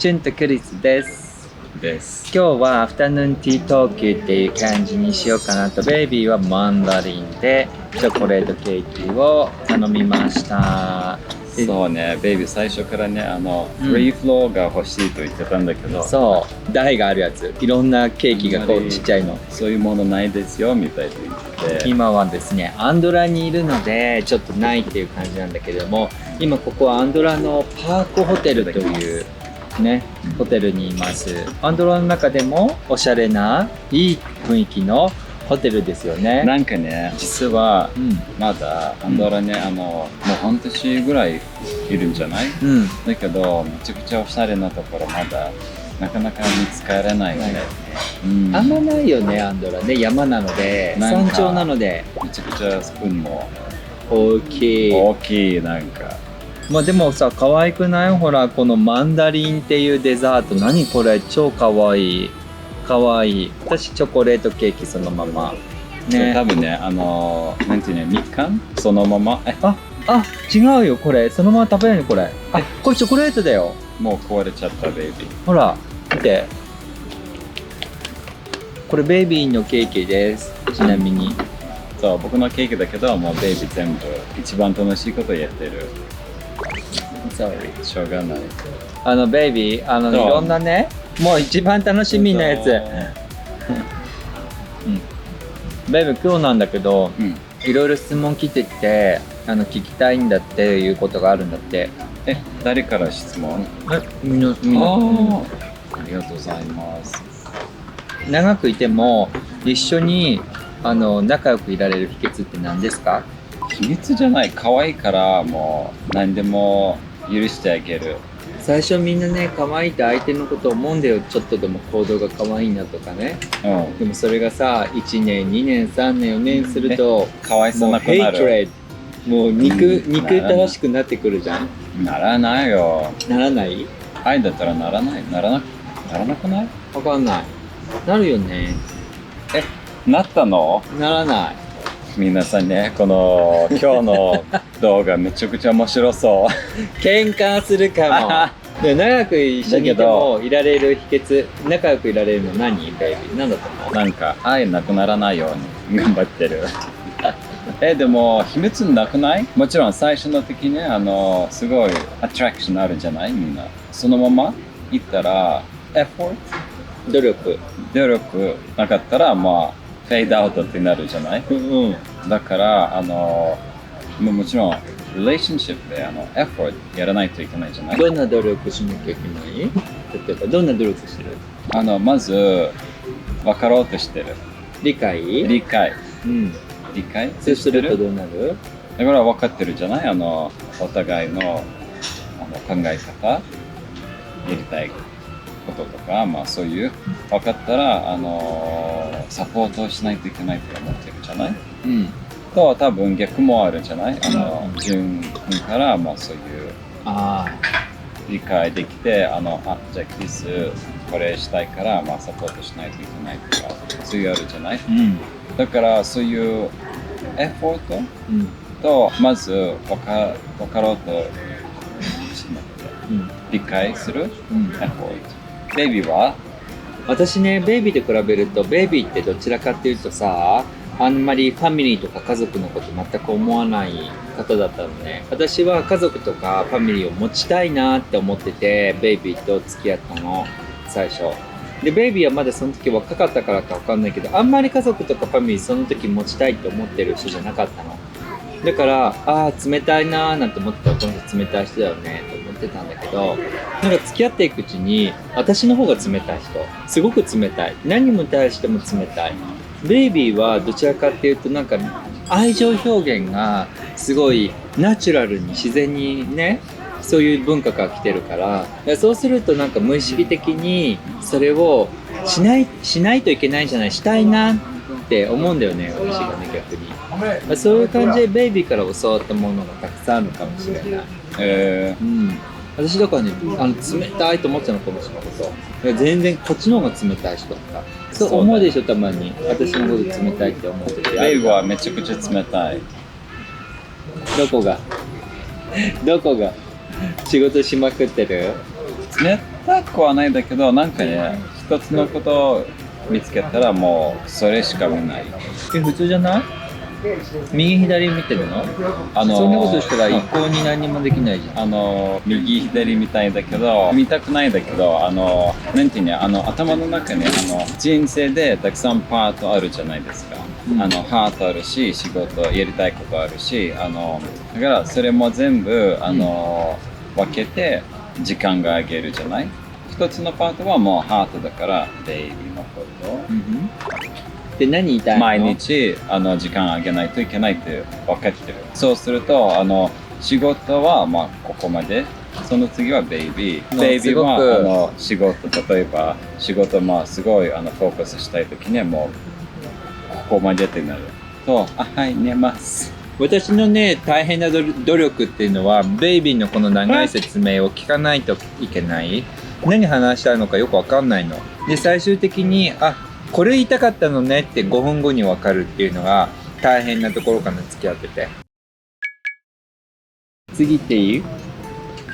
チュンとクリスですです。今日はアフタヌーンティートークっていう感じにしようかなと。ベイビーはマンダリンでチョコレートケーキを頼みました。そうね、ベイビー最初からね、フリーフローが欲しいと言ってたんだけど、そう台があるやつ、いろんなケーキがこうちっちゃいの、そういうものないですよみたいに言って、今はですねアンドラにいるのでちょっとないっていう感じなんだけれども、今ここはアンドラのパークホテルというね、ホテルにいます。アンドラの中でもおしゃれないい雰囲気のホテルですよね。なんかね、実はまだアンドラね、もう半年ぐらいいるんじゃない？だけどめちゃくちゃおしゃれなところまだなかなか見つからないよね。あんまないよね、アンドラね。山なので山頂なのでめちゃくちゃスプーンも大きいなんか。まあでもさ、可愛くない？ほら、このマンダリンっていうデザート、何これ、超可愛い。可愛い。私チョコレートケーキそのままね、多分ね、なんていうね、みかんそのまま。違うよ、これそのまま食べれるの。これこれチョコレートだよ。もう壊れちゃった、ベイビー。ほら見て、これベイビーのケーキです。ちなみにそう、僕のケーキだけど、もうベイビー全部一番楽しいことやってる。しょうがない。ベイビー、いろんなね、もう一番楽しみなやつベイビー、今日なんだけど、いろいろ質問来てて、聞きたいんだっていうことがあるんだって。誰から質問？みんなありがとうございます。長くいても一緒に仲良くいられる秘訣って何ですか？秘密じゃない、可愛いからもう何でも許してあげる。最初みんなね、可愛いって相手のことを思うんだよ。ちょっとでも行動が可愛いなとかね。でもそれがさ、1年2年3年4年すると可愛さなくなる。もう憎たらしくなってくるじゃん。ならないよ。ならない？愛だったらならない。ならなくない？わかんない。なるよね。なったの？ならない。皆さんね、この今日の動画めちゃくちゃ面白そう。喧嘩するかも。で長く一緒にいてもいられる秘訣、仲良くいられるの何？ベイビー、何だと思う？なんか愛なくならないように頑張ってる。でも秘密なくない？もちろん最初の時ね、すごいアトラクションあるじゃない？みんなそのまま行ったらエフォート、努力なかったらまあフェードアウトってなるじゃない？だからもちろんリレーションシップでエフォートやらないといけないじゃない？どんな努力しなきゃいけない？例えばどんな努力してる？まず分かろうとしてる。理解そうするとどうなる？だから分かってるじゃない？お互いの考え方、やりたいこととか、まあそういう分かったらサポートしないといけないと思ってるじゃない？と多分逆もあるじゃない？自分からまあそういう理解できて、じゃあキリスこれしたいからまあサポートしないといけないとか、そういうあるじゃない？だからそういうエフォートとまず分かろうとしなくて、理解するエフォート。ベイビーは？私ね、ベイビーと比べると、ベイビーってどちらかっていうとさ、あんまりファミリーとか家族のこと全く思わない方だったのね。私は家族とかファミリーを持ちたいなって思ってて、ベイビーと付き合ったの、最初。で、ベイビーはまだその時若かったからか分かんないけど、あんまり家族とかファミリーその時持ちたいって思ってる人じゃなかったの。だから、冷たいなーなんて思ってたら、この人冷たい人だよねと思ってたんだけど、なんか付き合っていくうちに、私の方が冷たい人。すごく冷たい。何に対しても冷たい。ベイビーはどちらかっていうと、なんか愛情表現がすごいナチュラルに自然にね、そういう文化から来てるから、そうするとなんか無意識的にそれをしないといけないんじゃない、したいなって思うんだよね、私がね、逆に。そういう感じでベイビーから教わったものがたくさんあるかもしれない。私だからね、冷たいと思っちゃうの、この人のこと。全然こっちの方が冷たい人とか。そう思うでしょ、たまに。私のこと冷たいって思ってて。ベイビーはめちゃくちゃ冷たい。どこが仕事しまくってる？たくはないんだけど、なんかね、一つのことを見つけたらもうそれしか見ない。普通じゃない？右左見てるの？そんなことしたら一向に何もできないじゃん。右左みたいだけど、見たくないんだけど、なんていうの、頭の中に、人生でたくさんパートあるじゃないですか。ハートあるし、仕事、やりたいことあるし、だからそれも全部、分けて時間があげるじゃない。一つのパートはもうハートだから、ベイビーのこと。で、何言いたいの？毎日時間あげないといけないって分かってる。そうすると仕事はまあここまで、その次はベイビー。ベイビーは仕事、例えば仕事すごいフォーカスしたい時にはもうここまでってなると、はい寝ます。私のね、大変な努力っていうのは、ベイビーのこの長い説明を聞かないといけない。何話したいのかよくわかんないの。で、最終的にこれ言いたかったのねって5分後に分かるっていうのが大変なところから付き合ってて。次っていい？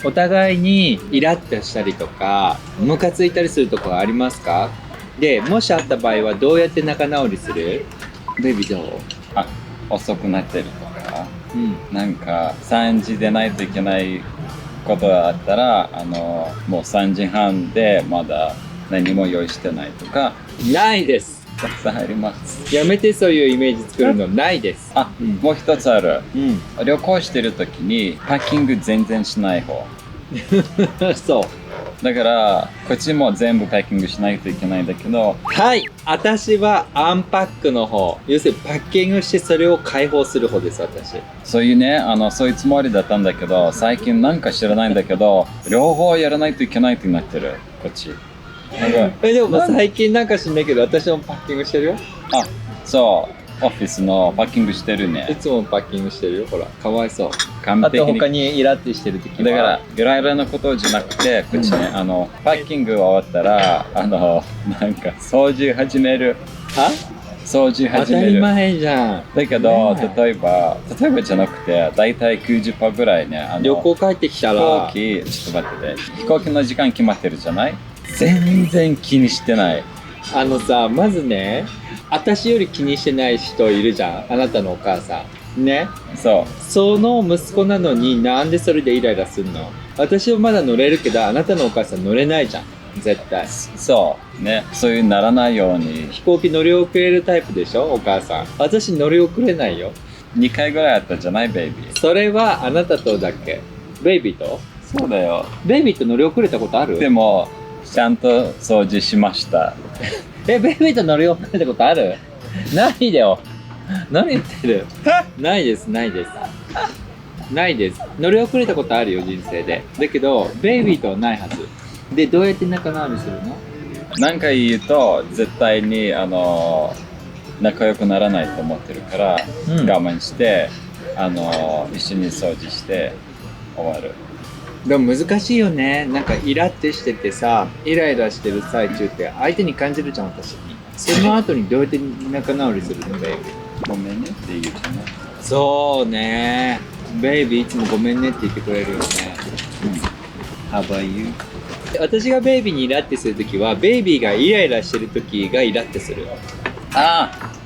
お互いにイラッとしたりとかムカついたりするとこありますか？で、もしあった場合はどうやって仲直りする？ベイビーどう？遅くなってるとか、なんか3時でないといけないことがあったらもう3時半でまだ何も用意してないとか。ないです。たくさんあります。やめて、そういうイメージ作るの。ないです。もう一つある。旅行してる時にパッキング全然しない方。そうだからこっちも全部パッキングしないといけないんだけど、はい、私はアンパックの方、要するにパッキングしてそれを解放する方です。私そういうね、そういうつもりだったんだけど、最近なんか知らないんだけど両方やらないといけないってなってる、こっち。でも最近なんか知んないけど、私もパッキングしてるよ。そうオフィスのパッキングしてるね。いつもパッキングしてるよ。ほら、かわいそう。完璧に。あと他にイラッとしてる時はだからイライラのことじゃなくて、こっちね、パッキング終わったらなんか掃除始める。掃除始める。当たり前じゃん。だけど、例えばじゃなくて、だいたい 90% ぐらいね、旅行帰ってきたらちょっと待ってて、飛行機の時間決まってるじゃない？全然気にしてない。まずね、私より気にしてない人いるじゃん。あなたのお母さんね。その息子なのになんでそれでイライラするの？私はまだ乗れるけど、あなたのお母さん乗れないじゃん、絶対。そうね、そういうならないように。飛行機乗り遅れるタイプでしょ、お母さん。私乗り遅れないよ。2回ぐらいあったじゃない、ベイビー。それはあなたとだっけ？ベイビーと？そうだよ。ベイビーと乗り遅れたことある？でもちゃんと掃除しました。ベイビーと乗り遅れたことある？ないよ。何言ってる？ないです、ないです。ないです。乗り遅れたことあるよ、人生で。だけど、ベイビーとはないはず。で、どうやって仲直りするの？何回言うと、絶対に仲良くならないと思ってるから、我慢して、一緒に掃除して終わる。でも難しいよね。なんかイラってしててさ、イライラしてる最中って相手に感じるじゃん、私に。その後にどうやって仲直りするの？ベイビー。ごめんねって言うじゃない。そうね。ベイビーいつもごめんねって言ってくれるよね。How about you？私がベイビーにイラってするときは、ベイビーがイライラしてるときがイラってする。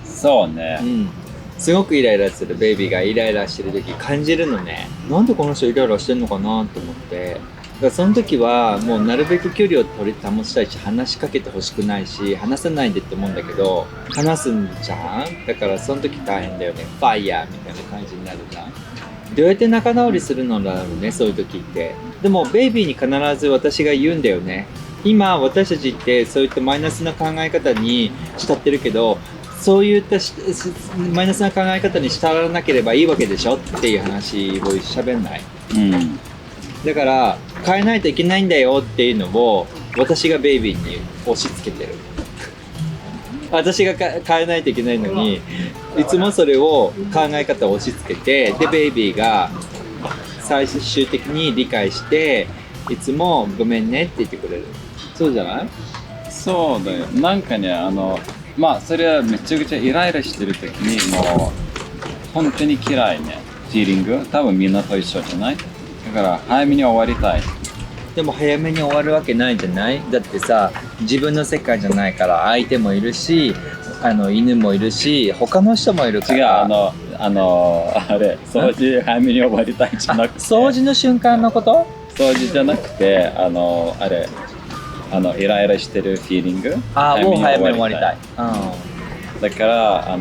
そうね。すごくイライラする。ベイビーがイライラしてるとき感じるのね。なんでこの人イライラしてんのかなと思って。だからその時はもうなるべく距離を保ちたいし、話しかけてほしくないし、話さないでって思うんだけど、話すんじゃん。だからその時大変だよね。ファイヤーみたいな感じになるじゃん。どうやって仲直りするのだろうね、そういう時って。でもベイビーに必ず私が言うんだよね。今私たちってそういったマイナスな考え方に浸ってるけど、そういったマイナスな考え方に従わなければいいわけでしょっていう話を喋んない。だから変えないといけないんだよっていうのを私がベイビーに押し付けてる。私が変えないといけないのに、いつもそれを考え方を押し付けて、でベイビーが最終的に理解していつもごめんねって言ってくれる。そうじゃない？そうだよ。なんかね、それはめちゃくちゃイライラしてる時にもう本当に嫌いね、フィーリング。多分みんなと一緒じゃない？だから早めに終わりたい。でも早めに終わるわけないじゃない？だってさ、自分の世界じゃないから相手もいるし、犬もいるし、他の人もいるか違う、ら。あれ、掃除早めに終わりたいじゃなくて、掃除の瞬間のこと？掃除じゃなくて、あれ、イライラしてるフィーリングもう早めに終わりたい。だから、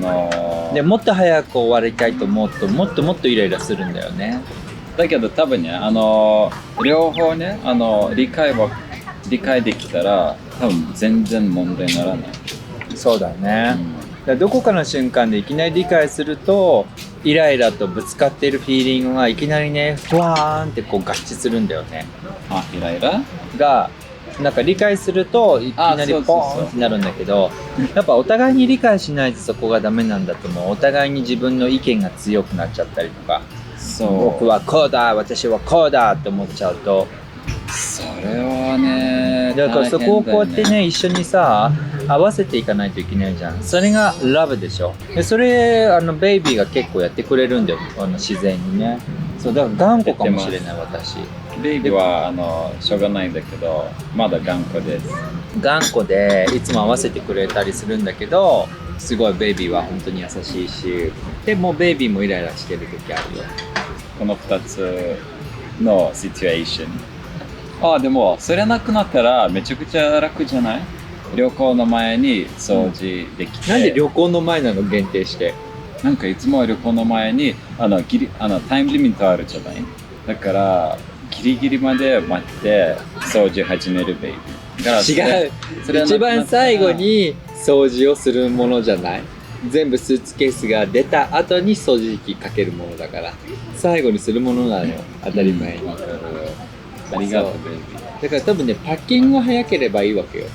でもっと早く終わりたいと思うともっとイライラするんだよね。だけど多分ね、両方ね、理解できたら、多分全然問題にならない。そうだね。だからどこかの瞬間でいきなり理解すると、イライラとぶつかっているフィーリングがいきなりね、ふわーんってこう合致するんだよね。イライラがなんか理解するといきなりポーンってなるんだけど、やっぱお互いに理解しないとそこがダメなんだと思う。お互いに自分の意見が強くなっちゃったりとか、僕はこうだ、私はこうだって思っちゃうと、それはね、だからそこをこうやってね、一緒にさ合わせていかないといけないじゃん。それがラブでしょ。でそれベイビーが結構やってくれるんだよ、自然にね。そうだから頑固かもしれない。私ベイビーはしょうがないんだけど、まだ頑固です。頑固でいつも合わせてくれたりするんだけど、すごいベイビーは本当に優しいし、でもベイビーもイライラしてる時あるよ。この2つのシチュエーション。でもそれなくなったらめちゃくちゃ楽じゃない？旅行の前に掃除できて、なんで旅行の前なの限定して？なんかいつも旅行の前にタイムリミットあるじゃない？だからギリギリまで待って掃除始めるベイビー。だから違う。一番最後に掃除をするものじゃない？全部スーツケースが出た後に掃除機かけるものだから、最後にするものなのよ、当たり前に。ありがとうベイビー。だから多分ね、パッキングが早ければいいわけよ。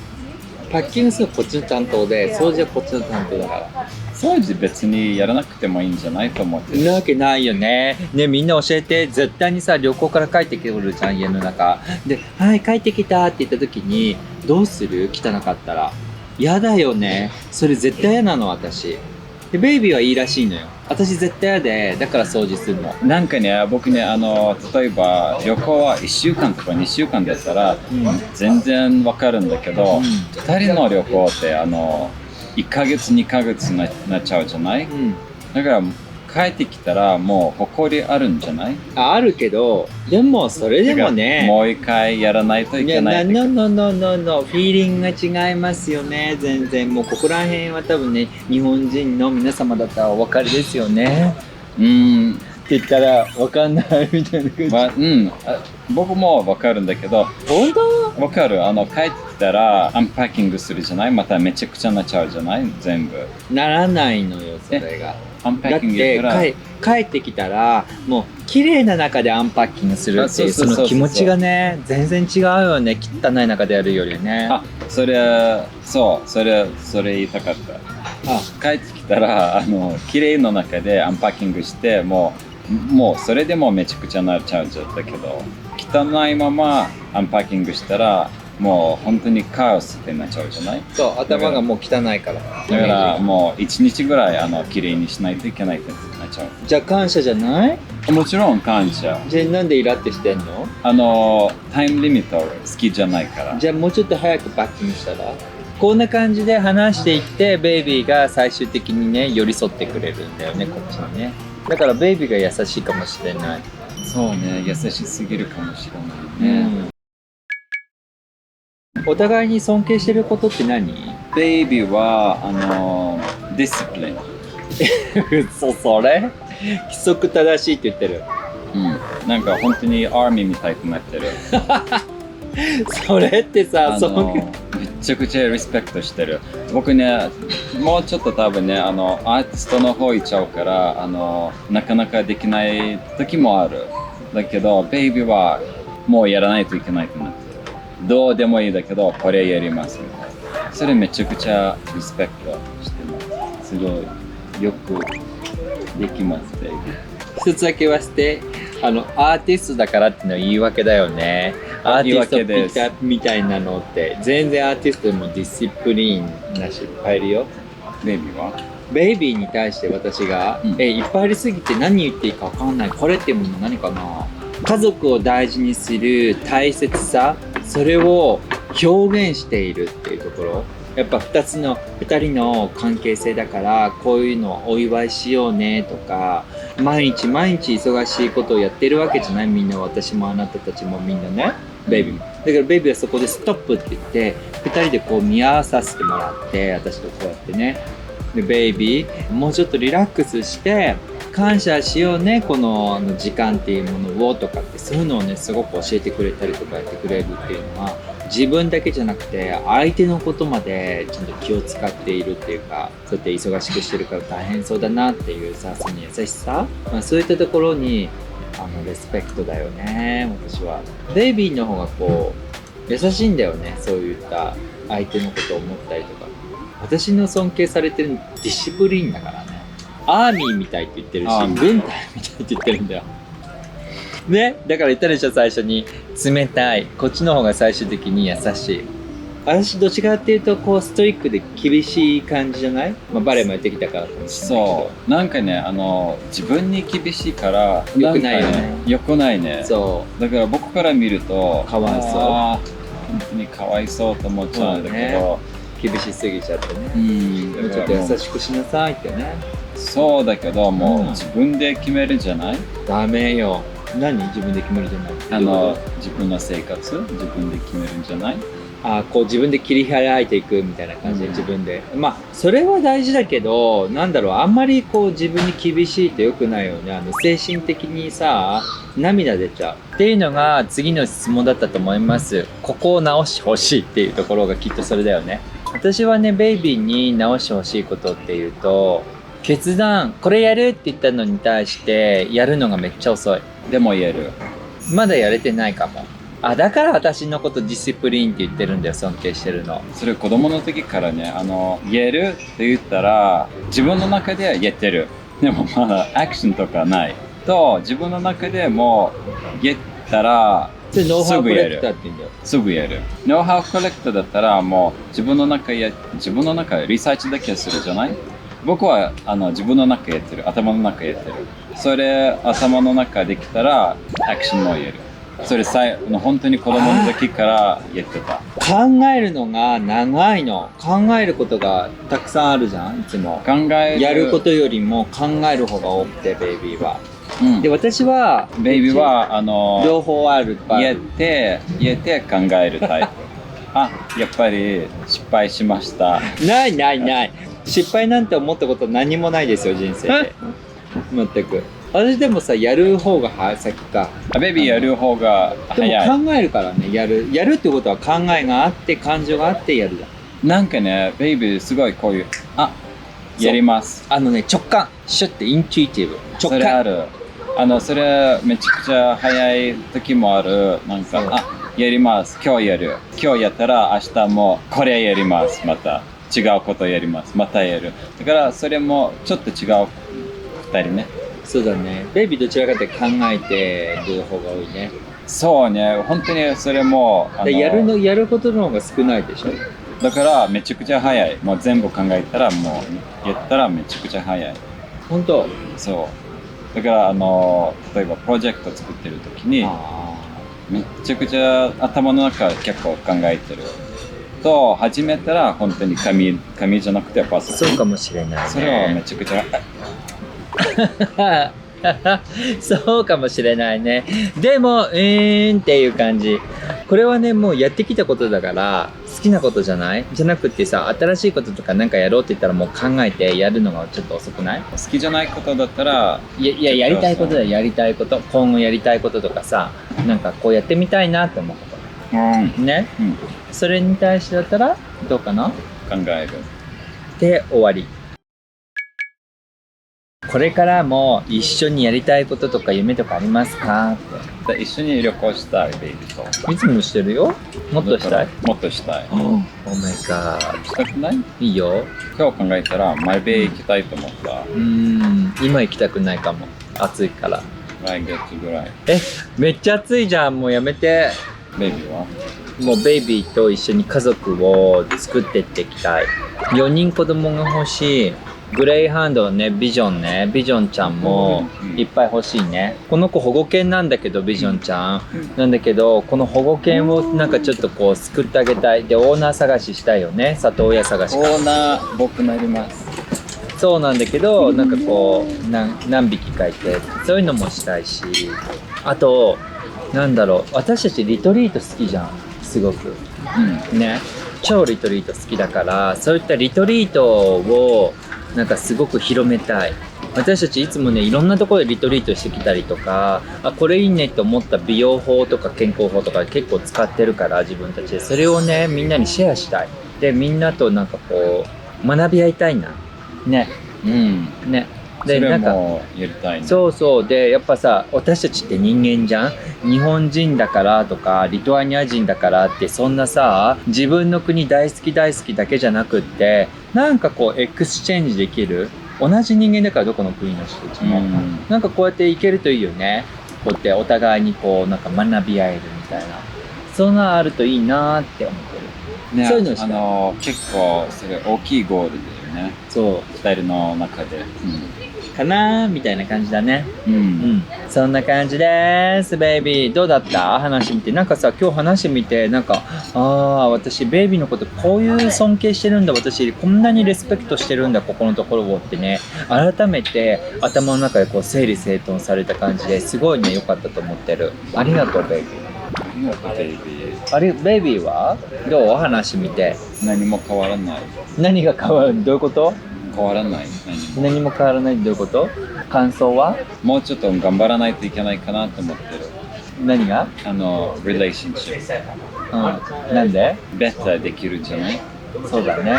パッキングするのこっちの担当で、掃除はこっちの担当だから。掃除別にやらなくてもいいんじゃないと思ってる。なわけないよね。ね、みんな教えて。絶対にさ、旅行から帰ってくるじゃん、家の中で。はい、帰ってきたって言った時に、どうする？汚かったら。嫌だよね。それ絶対嫌なの、私。でベイビーはいいらしいのよ。私絶対嫌で、だから掃除するの。なんかね、僕ね、例えば旅行は1週間とか2週間だったら、全然わかるんだけど、2人の旅行って1ヶ月2ヶ月になっちゃうじゃない？だから帰ってきたらもう埃あるんじゃない？あるけど、でもそれでもね、もう一回やらないといけない。ノフィーリングが違いますよね。全然もうここら辺は多分ね、日本人の皆様だったらお分かりですよね。って言ったら分かんないみたいな感じ。僕も分かるんだけど。本当？分かる。帰ってきたらアンパッキングするじゃない？まためちゃくちゃになっちゃうじゃない？全部ならないのよ、それが。アンパッキングだって帰ってきたらもう綺麗な中でアンパッキングするっていうその気持ちがね、全然違うよね。汚い中でやるよりね。それ言いたかった。帰ってきたら綺麗な中でアンパッキングしてもうそれでもめちゃくちゃなっちゃうんだけど、汚いままアンパッキングしたらもう本当にカオスってなっちゃうじゃない？そう、頭がもう汚いから。だからもう1日ぐらい綺麗にしないといけないってなっちゃう。じゃあ感謝じゃない？もちろん感謝。じゃあなんでイラってしてんの？タイムリミット好きじゃないから。じゃあもうちょっと早くパッキングしたら？こんな感じで話していってベイビーが最終的にね寄り添ってくれるんだよね、こっちにね。だからベイビーが優しいかもしれない。そうね、優しすぎるかもしれないね。お互いに尊敬してることって何？ベイビーはディスプリン。それ？規則正しいって言ってる。なんか本当にアーミーみたいになってる。それってさ、めちゃくちゃリスペクトしてる。僕ね、もうちょっと多分ね、アーティストの方行っちゃうから、なかなかできない時もある。だけど、ベイビーはもうやらないといけないってなってる。どうでもいいだけど、これやりますみたいな。それめちゃくちゃリスペクトしてます。すごいよくできます、ベイビー。一つだけはして、アーティストだからっていうのは言い訳だよね。アーティストピックアップみたいなのって全然アーティストでもディシプリンなしいっぱいいるよ。ベイビーは？ベイビーに対して私が、いっぱいありすぎて何言っていいか分かんない。これっていうもの何かな？家族を大事にする大切さ、それを表現しているっていうところ、やっぱ2人の関係性だから、こういうのをお祝いしようねとか、毎日忙しいことをやってるわけじゃない。みんな、私もあなたたちもみんなね、ベイビーも。だからベイビーはそこでストップって言って、2人でこう見合わさせてもらって、私とこうやってね、でベイビーもうちょっとリラックスして感謝しようね、この時間っていうものをとかって、そういうのをねすごく教えてくれたりとかやってくれるっていうのは、自分だけじゃなくて相手のことまでちゃんと気を使っているっていうか、そうやって忙しくしてるから大変そうだなっていうさ、その優しさ、そういったところにレスペクトだよね。私はベイビーの方がこう優しいんだよね。そういった相手のことを思ったりとか。私の尊敬されてるディシプリンだからね。アーミーみたいって言ってるし、軍隊みたいって言ってるんだよね。だから言ったでしょ、最初に冷たい。こっちの方が最終的に優しい。私どっちかっていうとこうストイックで厳しい感じじゃない？バレエもやってきたからかもしれないけど。そうなんかね、自分に厳しいから良くないよね。良くないね。そうだから僕から見るとかわいそう。本当にかわいそうと思っちゃうんだけど、厳しすぎちゃってね。もうちょっと優しくしなさいってね。そうだけど、もう自分で決めるじゃない？ダメよ。何？自分で決めるじゃない？自分の生活自分で決めるんじゃない？こう自分で切り開いていくみたいな感じで、自分で。それは大事だけど、なんだろう、あんまりこう自分に厳しいと良くないよね。精神的にさ、涙出ちゃう。っていうのが次の質問だったと思います。ここを直してほしいっていうところがきっとそれだよね。私はね、ベイビーに直してほしいことっていうと、決断、これやるって言ったのに対してやるのがめっちゃ遅い。でも言える。まだやれてないかも。だから私のことディシプリンって言ってるんだよ。尊敬してるの。それ子供の時からね、言えるって言ったら自分の中では言ってる。でもまだアクションとかないと、自分の中でも言ったらそれノウハウコレクターって言うんだよ。すぐ言える。ノウハウコレクターだったらもう自分の中でリサーチだけするじゃない？僕は自分の中やってる。頭の中やってる。それ頭の中できたらアクションも言える。それ本当に子供の時から言ってた。考えるのが長いの。考えることがたくさんあるじゃん、いつも。やることよりも考える方が多くて、ベイビーは。で、私はベイビーは両方ある。言って考えるタイプ。やっぱり失敗しました。ない。失敗なんて思ったこと何もないですよ、人生で。全く。私でもさ、やる方が先か。ベビーやる方が早い。でも考えるからね、やるってことは考えがあって、感情があってやるじゃん。なんかね、ベイビーすごいこういう、やります。直感。シュッてインチュイティブ。直感。それある。それめちゃくちゃ早い時もある。なんか、やります。今日やる。今日やったら明日もこれやります。また違うことやります。またやる。だからそれもちょっと違う二人ね。そうだね。ベイビーどちらかって考えてる方が多いね。そうね。本当にそれもやることの方が少ないでしょ。だからめちゃくちゃ早い。もう全部考えたらもうやったらめちゃくちゃ早い。本当？そう。だから例えばプロジェクト作ってる時にめちゃくちゃ頭の中結構考えてる。と始めたら本当に紙じゃなくてパソコン。そうかもしれないね。それはめちゃくちゃそうかもしれないね。でもっていう感じ。これはね、もうやってきたことだから好きなことじゃない？じゃなくてさ、新しいこととかなんかやろうって言ったらもう考えてやるのがちょっと遅くない？好きじゃないことだったらやりたいことだよ。やりたいこと、今後やりたいこととかさ、なんかこうやってみたいなって思うこと、ね、それに対してだったらどうかな？考えるで終わり。これからも一緒にやりたいこととか夢とかありますかって。一緒に旅行したい、ベイビーと。いつもしてるよ。もっとしたい？もっとしたい。Oh my god。したくない？いいよ。今日考えたらマイベイ行きたいと思った。今行きたくないかも。暑いから。来月ぐらい。めっちゃ暑いじゃん。もうやめて。ベイビーは？もうベイビーと一緒に家族を作ってっていきたい。4人子供が欲しい。グレイハンドのね、ビジョンね、ビジョンちゃんもいっぱい欲しいね。この子保護犬なんだけど、ビジョンちゃん。なんだけど、この保護犬をなんかちょっとこう救ってあげたい。で、オーナー探ししたいよね。里親探し。オーナー、僕なります。そうなんだけど、なんかこう、何匹かいて、そういうのもしたいし。あと、なんだろう、私たちリトリート好きじゃん。すごく。ね。超リトリート好きだから、そういったリトリートをなんかすごく広めたい。私たちいつもね、いろんなところでリトリートしてきたりとか、あ、これいいねって思った美容法とか健康法とか結構使ってるから、自分たちでそれをね、みんなにシェアしたい。で、みんなとなんかこう学び合いたいな。ね。ね。で、で、なんかもやりたいね。そうそう。で、やっぱさ、私たちって人間じゃん。日本人だからとか、リトアニア人だからって、そんなさ、自分の国大好き大好きだけじゃなくって、なんかこう、エクスチェンジできる。同じ人間だから、どこの国の人たちも。なんかこうやっていけるといいよね。こうやってお互いにこう、なんか学び合えるみたいな。そんなのあるといいなーって思ってる。ね、そういうのしたい。結構それ大きいゴールだよね。そう。二人の中で。かなーみたいな感じだね。そんな感じです、ベイビー。どうだった話見て。なんかさ、今日話見て、なんか、私、ベイビーのことこういう尊敬してるんだ。私、こんなにレスペクトしてるんだ、ここのところをってね、改めて頭の中でこう整理整頓された感じですごいね、良かったと思ってる。ありがとう、ベイビー。ありがとう、ベイビー。ベイビーはどう話見て。何も変わらない。何が変わる？どういうこと？変わらない。何も変わらないってどういうこと？感想は？もうちょっと頑張らないといけないかなと思ってる。何が？relationship。なんで？ベターできるんじゃない？そうだね。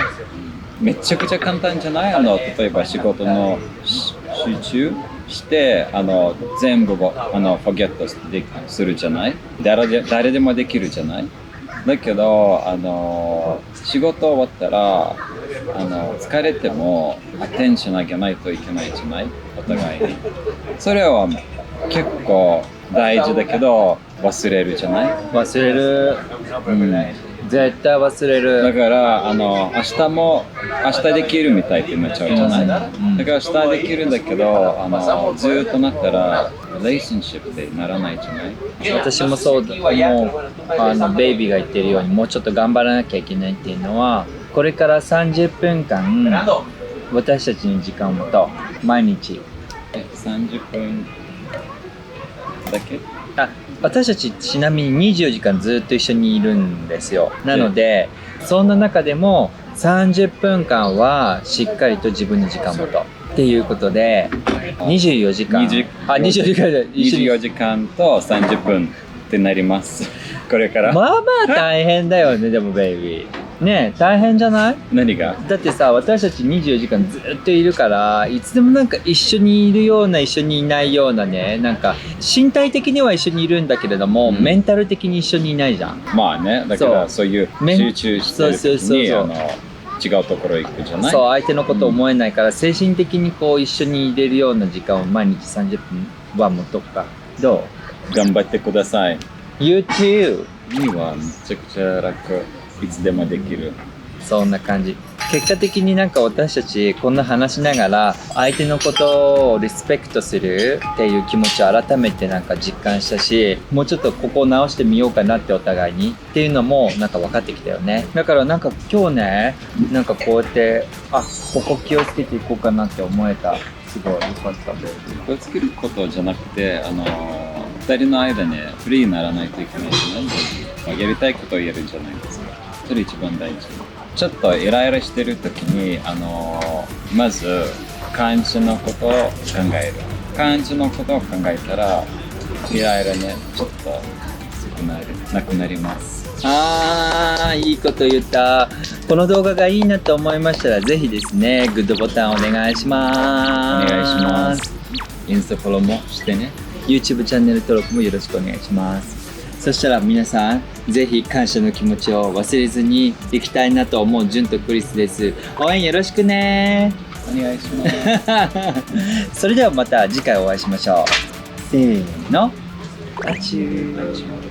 めちゃくちゃ簡単じゃない？例えば仕事の集中して、全部をforget するじゃない？誰でもできるじゃない？だけど、仕事終わったら、疲れてもアテンションあげないといけないじゃない？お互いに。それは結構大事だけど忘れるじゃない？忘れる。絶対忘れる。だから明日できるみたいってなっちゃうじゃない？だから明日できるんだけどずっとなったらレーションシップってならないじゃない？私もそうだ。もうベイビーが言ってるようにもうちょっと頑張らなきゃいけないっていうのは、これから30分間私たちに時間をと毎日30分だけ？私たちちなみに24時間ずっと一緒にいるんですよ。なのでそんな中でも30分間はしっかりと自分の時間をとっていうことで24時間24時間と30分ってなりますこれから。まあまあ大変だよね。でもベイビーねえ大変じゃない？何が？だってさ、私たち24時間ずっといるから、いつでもなんか一緒にいるような一緒にいないようなね、なんか身体的には一緒にいるんだけれども、メンタル的に一緒にいないじゃん。まあね、だからそういう集中してる時に違うところ行くじゃない？そう、相手のこと思えないから、精神的にこう一緒にいれるような時間を毎日30分は持っとくか。どう？頑張ってください。 You too。 いいわ、めちゃくちゃ楽。いつでもできる。そんな感じ。結果的になんか私たちこんな話しながら相手のことをリスペクトするっていう気持ちを改めてなんか実感したし、もうちょっとここを直してみようかなってお互いにっていうのもなんか分かってきたよね。だからなんか今日ね、なんかこうやってここ気をつけていこうかなって思えた。すごい良かったです。気をつけることじゃなくて2人の間ねフリーにならないといけないじゃない？やりたいことをやるんじゃないですか。それ一番大事。ちょっとイライラしてる時にまず感じのことを考える。感じのことを考えたらイライラねちょっとなくなります。いいこと言った。この動画がいいなと思いましたらぜひですねグッドボタンお願いします。お願いします。インスタフォローもしてね。 YouTube チャンネル登録もよろしくお願いします。そしたら皆さんぜひ感謝の気持ちを忘れずにいきたいなと思うジュンとクリスです。応援よろしくね。お願いしますそれではまた次回お会いしましょう。せーの、あちゅー。